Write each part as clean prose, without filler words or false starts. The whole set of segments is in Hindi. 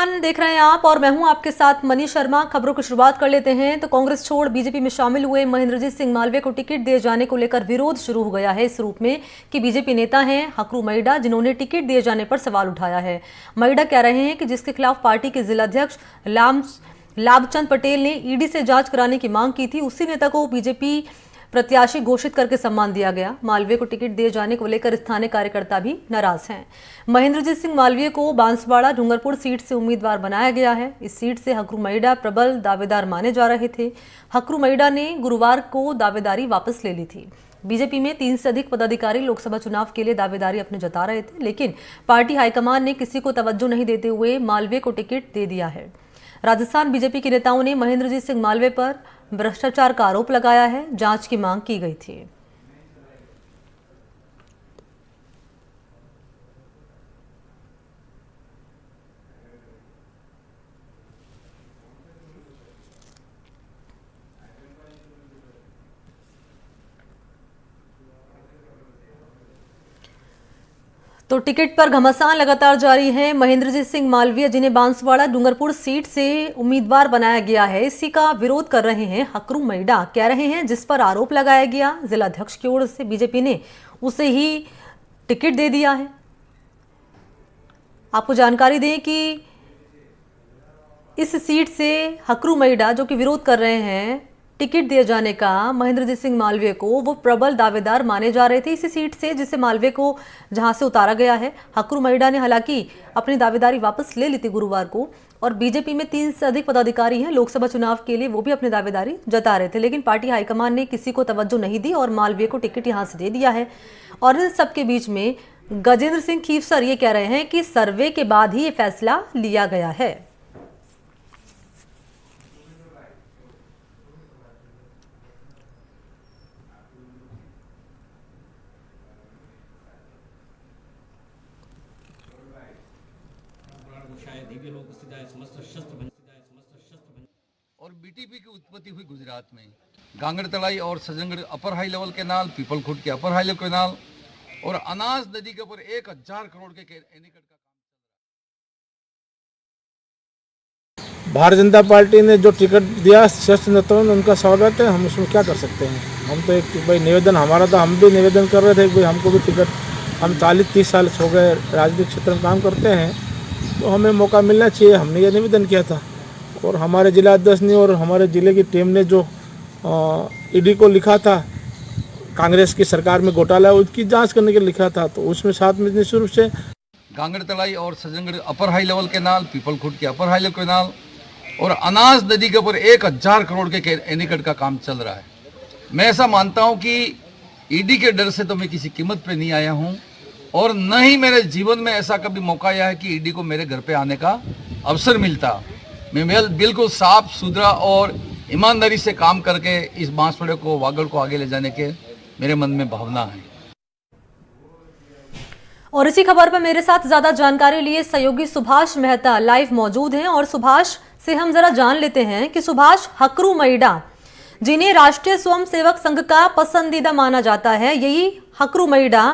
देख रहे हैं आप और मैं हूं आपके साथ मनीष शर्मा। खबरों की शुरुआत कर लेते हैं। तो कांग्रेस छोड़ बीजेपी में शामिल हुए महेंद्रजीत सिंह मालवीय को टिकट दिए जाने को लेकर विरोध शुरू हो गया है, इस रूप में कि बीजेपी नेता हैं हकरू मईडा, जिन्होंने टिकट दिए जाने पर सवाल उठाया है। मईडा कह रहे हैं कि जिसके खिलाफ पार्टी के जिलाध्यक्ष लाभचंद पटेल ने ईडी से जांच कराने की मांग की थी, उसी नेता को बीजेपी प्रत्याशी घोषित करके सम्मान दिया गया। मालवीय को टिकट दिए जाने को लेकर स्थानीय कार्यकर्ता भी नाराज हैं। महेंद्रजीत सिंह मालवीय को बांसवाड़ा डूंगरपुर सीट से उम्मीदवार बनाया गया है। इस सीट से हकरू मईडा प्रबल दावेदार माने जा रहे थे। हकरू मईडा ने गुरुवार को दावेदारी वापस ले ली थी। बीजेपी में 3 से अधिक पदाधिकारी लोकसभा चुनाव के लिए दावेदारी अपने जता रहे थे, लेकिन पार्टी हाईकमान ने किसी को तवज्जो नहीं देते हुए मालवीय को टिकट दे दिया है। राजस्थान बीजेपी के नेताओं ने महेंद्रजीत सिंह मालवीय पर भ्रष्टाचार का आरोप लगाया है। जांच की मांग की गई थी। तो टिकट पर घमासान लगातार जारी है। महेंद्रजीत सिंह मालवीय, जिन्हें बांसवाड़ा डूंगरपुर सीट से उम्मीदवार बनाया गया है, इसी का विरोध कर रहे हैं हकरू मईडा। कह रहे हैं जिस पर आरोप लगाया गया जिलाध्यक्ष की ओर से बीजेपी ने उसे ही टिकट दे दिया है। आपको जानकारी दें कि इस सीट से हकरू मईडा, जो कि विरोध कर रहे हैं टिकट दिए जाने का महेंद्रजीत सिंह मालवीय को, वो प्रबल दावेदार माने जा रहे थे इसी सीट से जिसे मालवीय को जहां से उतारा गया है। हकरू मईडा ने हालांकि अपनी दावेदारी वापस ले ली थी गुरुवार को, और बीजेपी में 3 से अधिक पदाधिकारी हैं लोकसभा चुनाव के लिए, वो भी अपनी दावेदारी जता रहे थे, लेकिन पार्टी हाईकमान ने किसी को तवज्जो नहीं दी और मालवीय को टिकट यहां से दे दिया है। और इन सबके बीच में गजेंद्र सिंह खीवसर ये कह रहे हैं कि सर्वे के बाद ही ये फैसला लिया गया है। और बीटीपी की उत्पत्ति हुई गुजरात में गांगड़ तलाई और सजनगढ़ अपर हाई लेवल कैनाल, पीपलखुट के अपर हाई लेवल कैनाल और अनाज नदी के ऊपर 1000 करोड़ के एनीकट का काम। भारतीय जनता पार्टी ने जो टिकट दिया शीर्ष नेताओं ने, उनका स्वागत है। हम उसमें क्या कर सकते हैं। हम तो एक भाई निवेदन हमारा था, हम भी निवेदन कर रहे थे कि भाई हमको भी टिकट, हम 40-30 साल हो गए राजनीतिक क्षेत्र में काम करते हैं, तो हमें मौका मिलना चाहिए। हमने ये निवेदन किया था और हमारे जिला अध्यक्ष ने और हमारे ज़िले की टीम ने जो ईडी को लिखा था कांग्रेस की सरकार में घोटाला, उसकी जांच करने के लिए लिखा था, तो उसमें साथ में निश्चित रूप से गांगड़ तलाई और सजनगढ़ अपर हाई लेवल कैनाल, पीपलखुट के अपर हाई लेवल कैनाल और अनाज नदी के ऊपर 1000 करोड़ के एनीकट का काम चल रहा है। मैं ऐसा मानता हूं कि ईडी के डर से तो मैं किसी कीमत पे नहीं आया हूं, और न ही मेरे जीवन में ऐसा कभी मौका आया है कि ईडी को मेरे घर पे आने का अवसर मिलता। मैं बिल्कुल साफ सुथरा और ईमानदारी से काम करके इस बांसवाड़े को, वागड़ को आगे ले जाने के मेरे मन में भावना है। और इसी खबर पर मेरे साथ ज्यादा जानकारी लिए सहयोगी सुभाष मेहता लाइव मौजूद हैं, और सुभाष से हम जरा जान लेते हैं कि सुभाष, हकरू मईडा, जिन्हें राष्ट्रीय स्वयंसेवक संघ का पसंदीदा माना जाता है, यही हकरू मईडा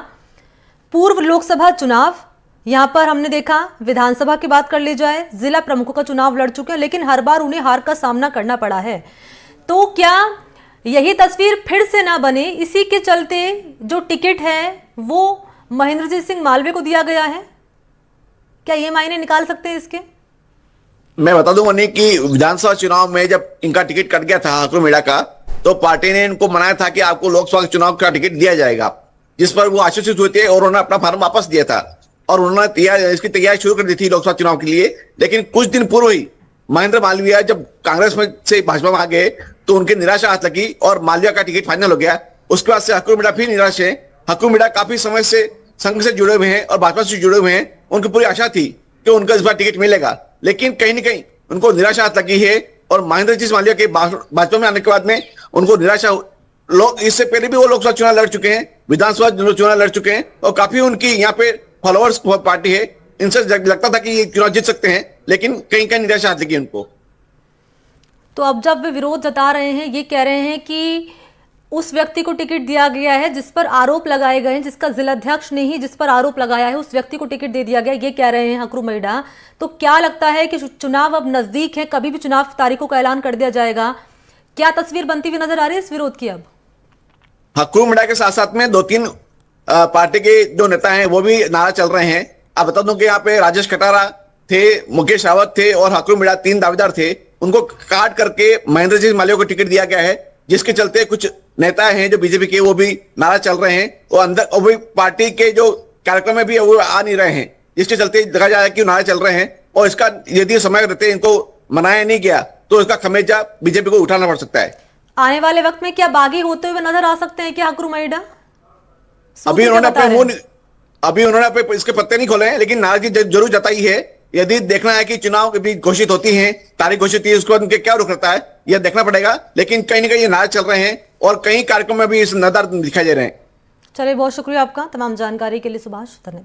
पूर्व लोकसभा चुनाव, यहां पर हमने देखा विधानसभा की बात कर ली जाए, जिला प्रमुखों का चुनाव लड़ चुके हैं, लेकिन हर बार उन्हें हार का सामना करना पड़ा है। तो क्या यही तस्वीर फिर से ना बने, इसी के चलते जो टिकट है वो महेंद्रजीत सिंह मालवीय को दिया गया है? क्या ये मायने निकाल सकते हैं इसके? मैं बता दूं मनी कि विधानसभा चुनाव में जब इनका टिकट कट गया था हकरू मईडा का, तो पार्टी ने इनको मनाया था कि आपको लोकसभा चुनाव का टिकट दिया जाएगा, जिस पर वो आश्वस्त हुए थे और उन्होंने अपना फार्म वापस दिया था और उन्होंने इसकी तैयारी शुरू कर दी थी लोकसभा चुनाव के लिए। लेकिन कुछ दिन पूर्व ही महेंद्र मालवीय जब कांग्रेस में से भाजपा में आ गए तो उनकी निराशा हाथ लगी और मालवीय का टिकट फाइनल हो गया। उसके बाद से हकरू मईडा फिर निराश है। हकरू मईडा काफी समय से संघ से जुड़े हुए हैं और भाजपा से जुड़े हुए हैं। उनकी पूरी आशा थी कि उनका इस बार टिकट मिलेगा, लेकिन कहीं ना कहीं उनको निराशा हाथ लगी है और महेंद्रजीत मालवीय के भाजपा में आने के बाद में उनको निराशा, लोग इससे पहले भी वो लोकसभा चुनाव लड़ चुके हैं, विधानसभा चुनाव लड़ चुके हैं और काफी उनकी यहाँ पे फॉलोअर्स पार्टी है, इनसे लगता था कि ये चुनाव जीत सकते हैं, लेकिन कहीं कहीं निराशा आती उनको। तो अब जब वे विरोध जता रहे हैं, ये कह रहे हैं कि उस व्यक्ति को टिकट दिया गया है जिस पर आरोप लगाए गए हैं, जिसका जिलाध्यक्ष ने ही जिस पर आरोप लगाया है उस व्यक्ति को टिकट दे दिया गया, ये कह रहे हैं हकरू मैडा। तो क्या लगता है कि चुनाव अब नजदीक है, कभी भी चुनाव तारीखों का ऐलान कर दिया जाएगा, क्या तस्वीर बनती हुई नजर आ रही है इस विरोध की? अब हकरू मिडा के साथ साथ में 2-3 पार्टी के जो नेता हैं वो भी नारा चल रहे हैं। आप बता दूं कि यहाँ पे राजेश कटारा थे, मुकेश रावत थे और हकरू मिडा 3 दावेदार थे। उनको काट करके महेंद्र जी मालवीय को टिकट दिया गया है, जिसके चलते कुछ नेता हैं जो बीजेपी के वो भी नारा चल रहे हैं और अंदर और भी पार्टी के जो कार्यक्रम में भी वो आ नहीं रहे हैं, जिसके चलते देखा जाए कि नारे चल रहे हैं। और इसका यदि समय रहते इनको मनाया नहीं गया तो इसका खमेजा बीजेपी को उठाना पड़ सकता है। आने वाले वक्त में क्या बागी होते हुए नजर आ सकते हैं क्या हकरू मैडा? अभी उन्होंने इसके पत्ते नहीं खोले हैं, लेकिन नाराजगी जरूर जताई है। यदि देखना है कि चुनाव भी घोषित होती हैं, तारीख घोषित है, उसके बाद उनके क्या रुख रहता है यह देखना पड़ेगा। लेकिन कहीं ना कहीं ये नारे चल रहे हैं और कई कार्यक्रम में भी इस नजर दिखाई दे रहे हैं। चलिए, बहुत शुक्रिया आपका तमाम जानकारी के लिए सुभाष, धन्यवाद।